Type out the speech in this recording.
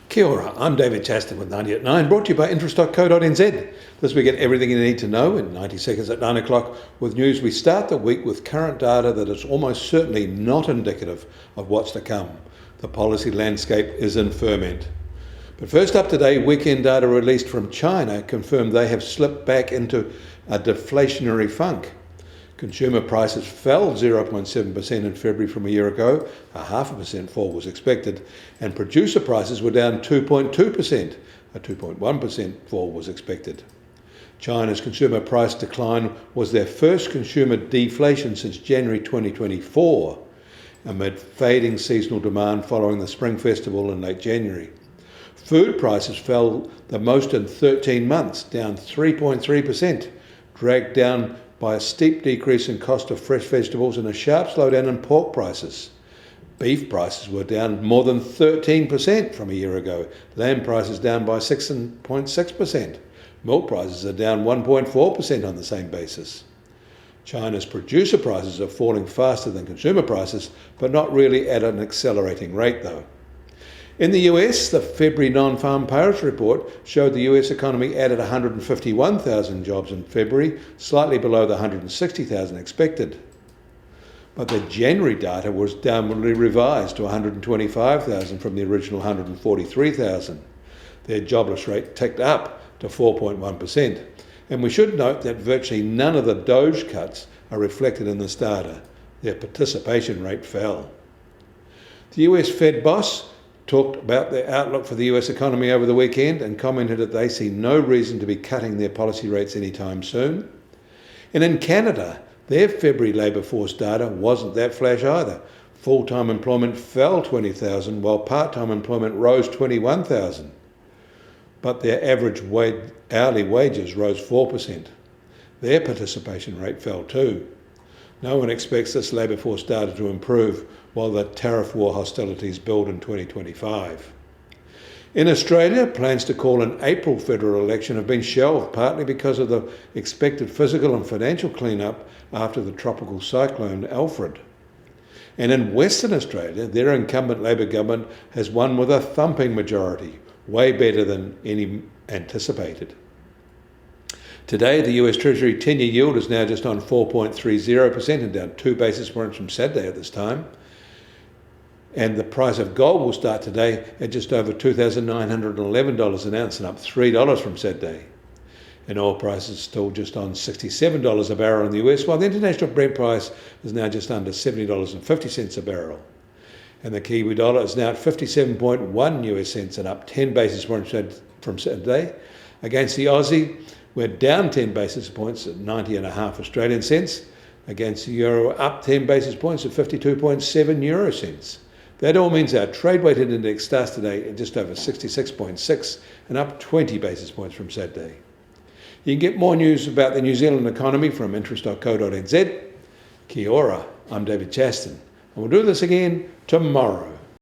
Kia ora, I'm David Chaston with 90 at 9, brought to you by interest.co.nz. This week, get everything you need to know in 90 seconds at 9 o'clock with news. We start the week with current data that is almost certainly not indicative of what's to come. The policy landscape is in ferment. But first up today, weekend data released from China confirmed they have slipped back into a deflationary funk. Consumer prices fell 0.7% in February from a year ago, a 0.5% fall was expected, and producer prices were down 2.2%, a 2.1% fall was expected. China's consumer price decline was their first consumer deflation since January 2024, amid fading seasonal demand following the Spring Festival in late January. Food prices fell the most in 13 months, down 3.3%, dragged down by a steep decrease in cost of fresh vegetables and a sharp slowdown in pork prices. Beef prices were down more than 13% from a year ago. Lamb prices down by 6.6%. Milk prices are down 1.4% on the same basis. China's producer prices are falling faster than consumer prices, but not really at an accelerating rate though. In the US, the February non-farm payrolls report showed the US economy added 151,000 jobs in February, slightly below the 160,000 expected. But the January data was downwardly revised to 125,000 from the original 143,000. Their jobless rate ticked up to 4.1%. And we should note that virtually none of the Doge cuts are reflected in this data. Their participation rate fell. The US Fed boss talked about their outlook for the US economy over the weekend and commented that they see no reason to be cutting their policy rates anytime soon. And in Canada, their February labour force data wasn't that flash either. Full-time employment fell 20,000 while part-time employment rose 21,000. But their average hourly wages rose 4%. Their participation rate fell too. No one expects this labour force data to improve while the tariff war hostilities build in 2025. In Australia, plans to call an April federal election have been shelved, partly because of the expected physical and financial clean-up after the tropical cyclone Alfred. And in Western Australia, their incumbent Labor government has won with a thumping majority, way better than any anticipated. Today, the US Treasury 10-year yield is now just on 4.30% and down 2 basis points from Saturday at this time. And the price of gold will start today at just over $2,911 an ounce and up $3 from Saturday. And oil prices still just on $67 a barrel in the US, while the international Brent price is now just under $70.50 a barrel. And the Kiwi dollar is now at 57.1 US cents and up 10 basis points from Saturday. Against the Aussie, we're down 10 basis points at 90.5 Australian cents. Against the euro, up 10 basis points at 52.7 euro cents. That all means our trade-weighted index starts today at just over 66.6 and up 20 basis points from Saturday. You can get more news about the New Zealand economy from interest.co.nz. Kia ora, I'm David Chaston, and we'll do this again tomorrow.